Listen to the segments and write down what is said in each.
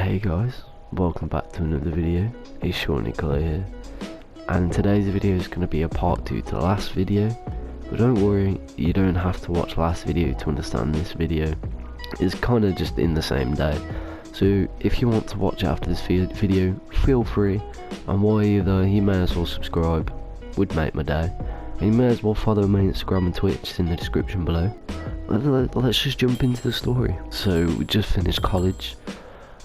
Hey guys, welcome back to another video. It's Sean Nicola here, and today's video is going to be a part 2 to the last video. But don't worry, you don't have to watch the last video to understand this video. It's kind of just in the same day, so if you want to watch it after this video, feel free. And while you're there, you may as well subscribe, would make my day. And you may as well follow my Instagram and Twitch, it's in the description below. Let's just jump into the story. So we just finished college.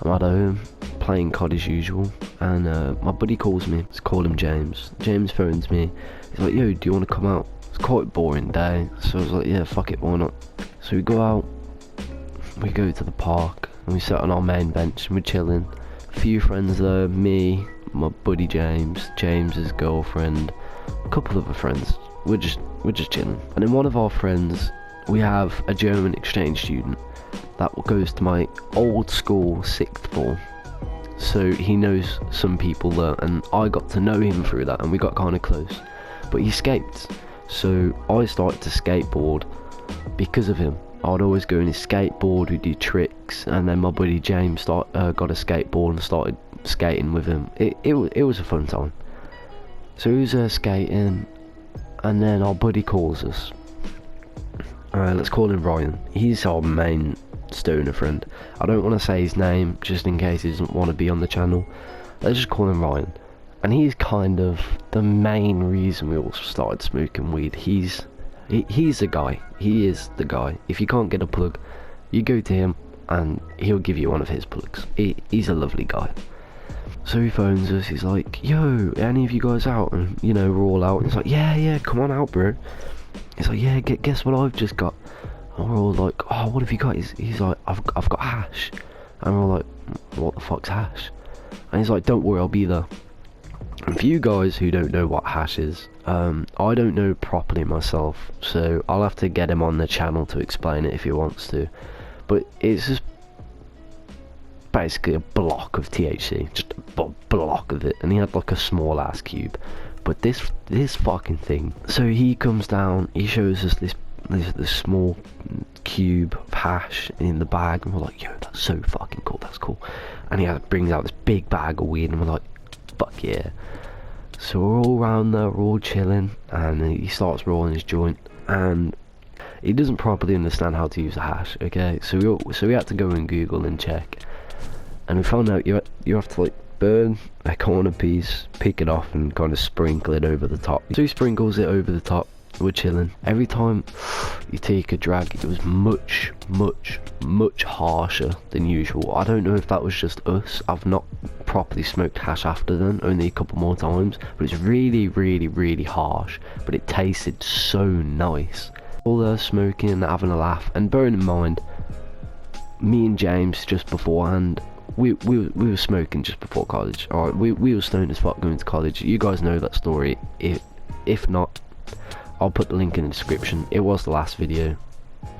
I'm at home playing COD as usual, and my buddy calls me. Let's call him James. James phones me. He's like, "Yo, do you want to come out?" It's quite a boring day, so I was like, "Yeah, fuck it, why not?" So we go out. We go to the park and we sit on our main bench and we're chilling. A few friends there, me, my buddy James, James's girlfriend, a couple of other friends. We're just chilling. And then one of our friends, we have a German exchange student that goes to my old school 6th form, so he knows some people there, and I got to know him through that, and we got kind of close. But he skates, so I started to skateboard because of him. I'd always go on his skateboard, we'd do tricks, and then my buddy James got a skateboard and started skating with him. It was a fun time. So he was skating, and then our buddy calls us. Let's call him Ryan. He's our main stoner friend. I don't want to say his name just in case he doesn't want to be on the channel. Let's just call him Ryan. And he's kind of the main reason we all started smoking weed. He's the guy. He is the guy. If you can't get a plug, you go to him and he'll give you one of his plugs. He's a lovely guy. So he phones us. He's like, "Yo, any of you guys out?" And you know, we're all out. And he's like, yeah, come on out, bro. He's like, "Yeah, guess what I've just got?" And we're all like, "Oh, what have you got?" He's like, I've got hash." And we're all like, "What the fuck's hash?" And he's like, "Don't worry, I'll be there." And for you guys who don't know what hash is, I don't know properly myself, so I'll have to get him on the channel to explain it if he wants to. But it's just basically a block of THC, just a block of it, and he had like a small ass cube. But this fucking thing. So he comes down, he shows us this small cube of hash in the bag, and we're like, "Yo, that's so fucking cool, that's cool." And he brings out this big bag of weed, and we're like, "Fuck yeah." So we're all around there, we're all chilling, and he starts rolling his joint, and he doesn't properly understand how to use the hash, okay? So we had to go and Google and check, and we found out you have to like burn a corner piece, pick it off, and kind of sprinkle it over the top. So he sprinkles it over the top. We're chilling. Every time you take a drag, it was much harsher than usual. I don't know if that was just us. I've not properly smoked hash after then, only a couple more times, but it's really harsh, but it tasted so nice. All there smoking and having a laugh, and bearing in mind, me and James just beforehand, we were smoking just before college. Alright, we were stoned as fuck going to college. You guys know that story. If not, I'll put the link in the description. It was the last video.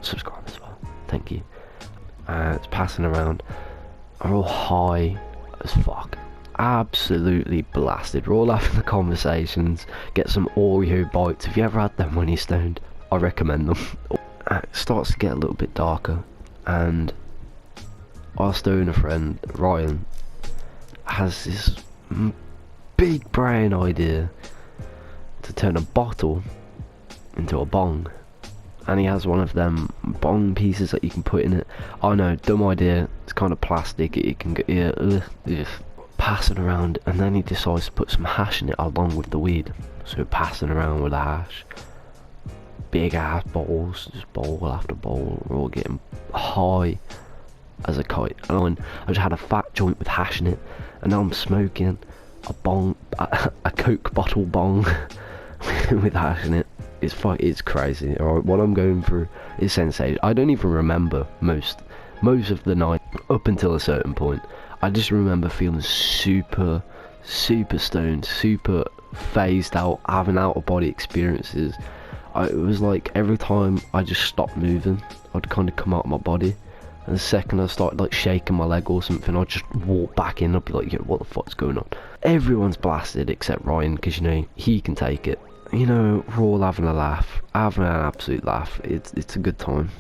Subscribe as well. Thank you. It's passing around. We're all high as fuck. Absolutely blasted. We're all having the conversations. Get some Oreo bites. If you ever had them when you're stoned, I recommend them. It starts to get a little bit darker, and our stoner friend Ryan has this big brain idea to turn a bottle into a bong, and he has one of them bong pieces that you can put in it. I know, dumb idea. It's kind of plastic. It can get passing around, and then he decides to put some hash in it along with the weed. So passing around with the hash, big ass bowls, just bowl after bowl. We're all getting high as a kite, and I just had a fat joint with hash in it, and now I'm smoking a bong, a Coke bottle bong with hash in it. It's crazy. Alright, what I'm going through is sensational. I don't even remember most of the night up until a certain point. I just remember feeling super stoned, super phased out, having out of body experiences. It was like every time I just stopped moving, I'd kind of come out of my body, and the second I started like shaking my leg or something, I'd just walk back in. I'd be like, "Yo, what the fuck's going on?" Everyone's blasted except Ryan, because you know, he can take it. You know, we're all having a laugh, having an absolute laugh. It's a good time.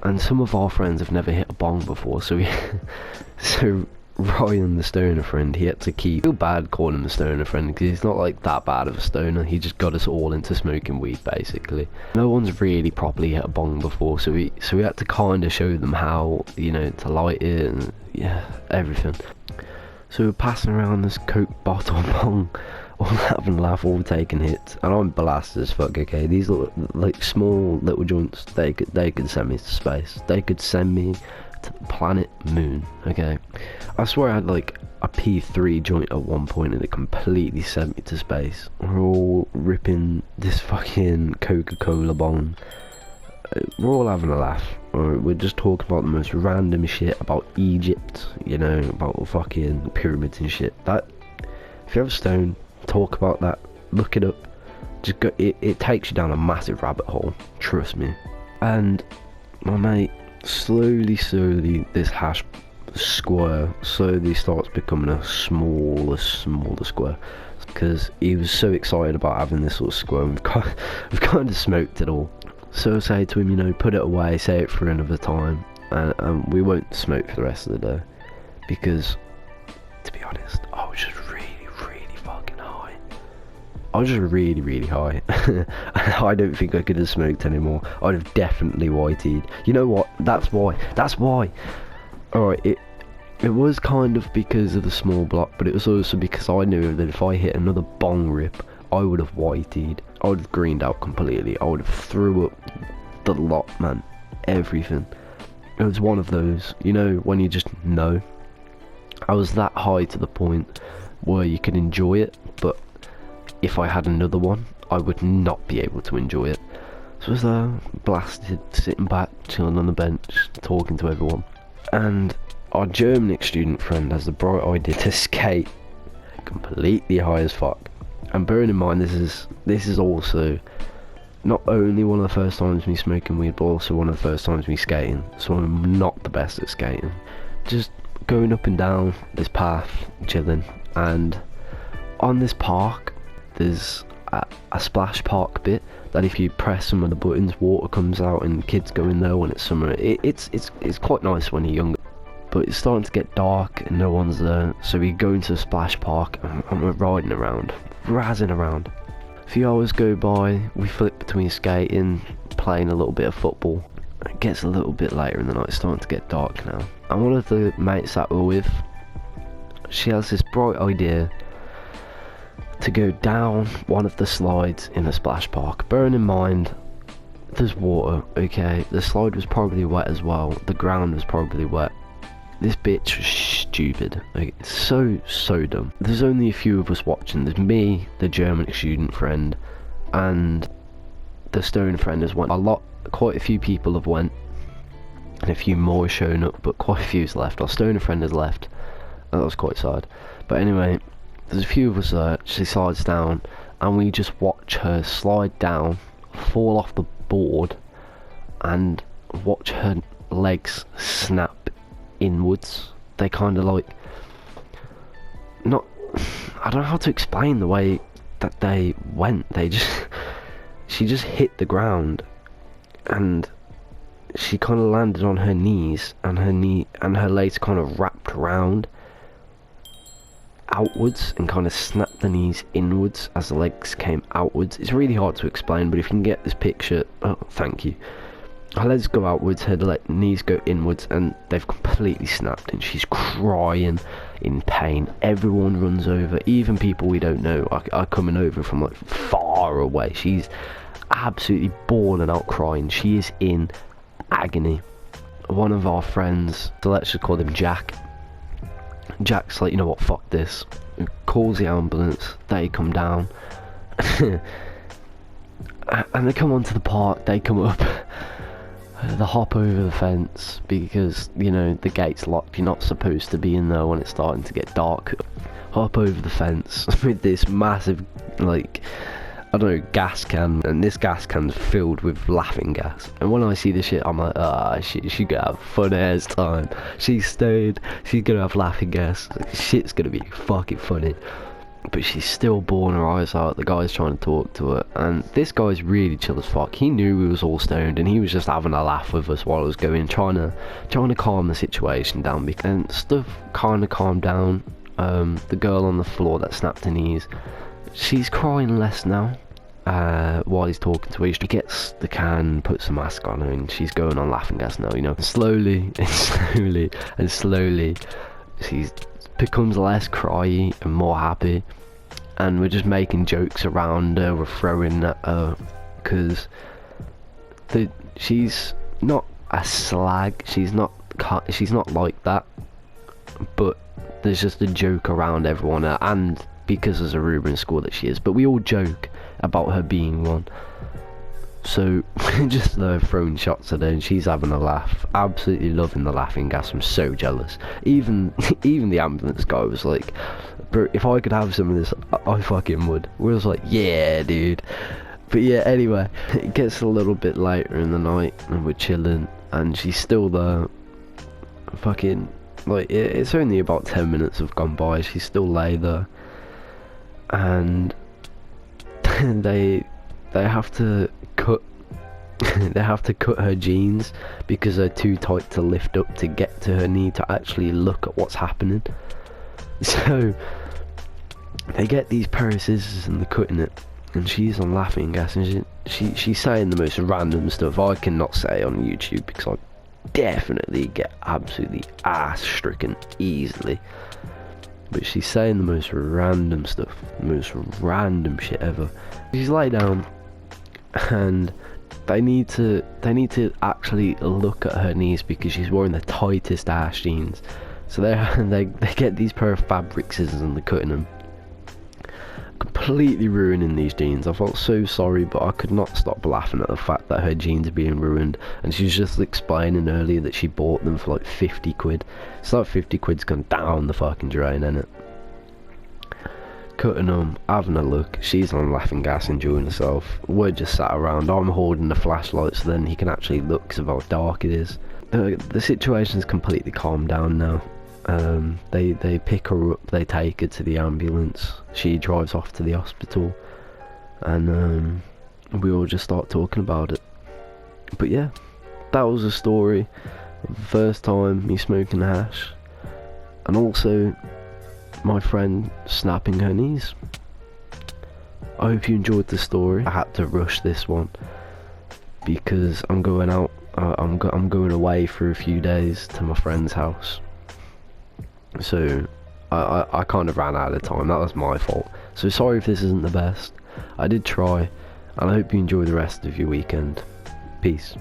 And some of our friends have never hit a bong before, so Ryan the stoner friend, he had to keep... I feel bad calling him a stoner friend because he's not like that bad of a stoner. He just got us all into smoking weed basically. No one's really properly hit a bong before, so we had to kind of show them how, you know, to light it and yeah, everything. So we're passing around this Coke bottle bong, all having a laugh, all taking hits, and I'm blasted as fuck. Okay, these little, like small little joints, they could send me to space. They could send me to the planet Moon. Okay, I swear I had like a P3 joint at one point and it completely sent me to space. We're all ripping this fucking Coca-Cola bong. We're all having a laugh. We're just talking about the most random shit about Egypt, you know, about fucking pyramids and shit. That, if you're ever stoned, talk about that, look it up. Just go. It takes you down a massive rabbit hole. Trust me. And my mate, slowly, this hash square slowly starts becoming a smaller square. Because he was so excited about having this sort of square. We've kind of smoked it all. So I say to him, you know, put it away, say it for another time, and we won't smoke for the rest of the day, because, to be honest, I was just really fucking high. I was just really high. I don't think I could have smoked anymore. I'd have definitely whiteyed. You know what? That's why. Alright, it was kind of because of the small block, but it was also because I knew that if I hit another bong rip, I would have whiteyed. I would have greened out completely. I would have threw up the lot, man. Everything. It was one of those, you know, when you just know. I was that high to the point where you could enjoy it, but if I had another one, I would not be able to enjoy it. So I was there, blasted, sitting back, chilling on the bench, talking to everyone. And our German student friend has the bright idea to skate, completely high as fuck. And bearing in mind, this is also not only one of the first times me smoking weed, but also one of the first times me skating. So I'm not the best at skating. Just going up and down this path, chilling, and on this park, there's a splash park bit that if you press some of the buttons, water comes out and kids go in there when it's summer. It's quite nice when you're younger. But it's starting to get dark and no one's there, so we go into the splash park and we're riding around, razzing around. A few hours go by, we flip between skating, playing a little bit of football. It gets a little bit later in the night, it's starting to get dark now. And one of the mates that we're with, she has this bright idea to go down one of the slides in the splash park. Bearing in mind, there's water, okay? The slide was probably wet as well, the ground was probably wet. This bitch was stupid, like, so dumb. There's only a few of us watching. There's me, the German student friend, and the stone friend has went. Quite a few people have went, and a few more shown up, but quite a few's left. Our stoner friend has left, and that was quite sad. But anyway, there's a few of us there. She slides down, and we just watch her slide down, fall off the board, and watch her legs snap inwards. They kind of like, not, I don't know how to explain the way that they went. She just hit the ground and she kind of landed on her knees, and her legs kind of wrapped around outwards and kind of snapped the knees inwards as the legs came outwards. It's really hard to explain, but if you can get this picture, oh, thank you. Her legs go outwards, her knees go inwards, and they've completely snapped, and she's crying in pain. Everyone runs over, even people we don't know are coming over from like far away. She's absolutely bawling out crying. She is in agony. One of our friends, so let's just call him Jack. Jack's like, you know what, fuck this. Calls the ambulance, they come down. And they come onto the park, they come up. They hop over the fence because, you know, the gate's locked. You're not supposed to be in there when it's starting to get dark. Hop over the fence with this massive, like, I don't know, gas can, and this gas can's filled with laughing gas. And when I see this shit, I'm like, she's gonna have fun ass time. She's stoned, she's gonna have laughing gas. Shit's gonna be fucking funny. but she's still bawling her eyes out. The guy's trying to talk to her, and this guy's really chill as fuck. He knew we was all stoned, and he was just having a laugh with us while I was going, trying to calm the situation down. And stuff kind of calmed down. The girl on the floor that snapped her knees, she's crying less now. While he's talking to her, he gets the can, puts a mask on her, and she's going on laughing gas now, you know. Slowly and slowly and slowly, she becomes less cryy and more happy, and we're just making jokes around her, we're throwing at her, because she's not a slag, she's not like that, but there's just a joke around everyone, and because there's a rumour in school that she is, but we all joke about her being one. So we're just throwing shots at her, and she's having a laugh, absolutely loving the laughing gas. I'm so jealous. Even the ambulance guy was like, bro, if I could have some of this, I fucking would. We was like, yeah, dude. But yeah, anyway, it gets a little bit later in the night, and we're chilling, and she's still there. Fucking, like, it's only about 10 minutes have gone by, she's still lay there, and they have to cut they have to cut her jeans because they're too tight to lift up to get to her knee to actually look at what's happening. So they get these pair of scissors and they're cutting it, and she's on laughing gas, and she's saying the most random stuff I cannot say on YouTube because I definitely get absolutely ass stricken easily. But she's saying the most random stuff, the most random shit ever. She's laid down, and they need to actually look at her knees because she's wearing the tightest ass jeans. So they get these pair of fabric scissors and they're cutting them, completely ruining these jeans. I felt so sorry, but I could not stop laughing at the fact that her jeans are being ruined, and she was just explaining earlier that she bought them for like 50 quid. So that 50 quid's gone down the fucking drain, innit? Cutting them, having a look, she's on laughing gas, enjoying herself. We're just sat around, I'm holding the flashlight so then he can actually look because of how dark it is. The situation's completely calmed down now. They pick her up, they take her to the ambulance, she drives off to the hospital, and we all just start talking about it. But yeah, that was a story of the first time me smoking hash, and also my friend snapping her knees. I hope you enjoyed the story. I had to rush this one because I'm going out, I'm going away for a few days to my friend's house. So I kind of ran out of time. That was my fault. So sorry if this isn't the best. I did try, and I hope you enjoy the rest of your weekend. Peace.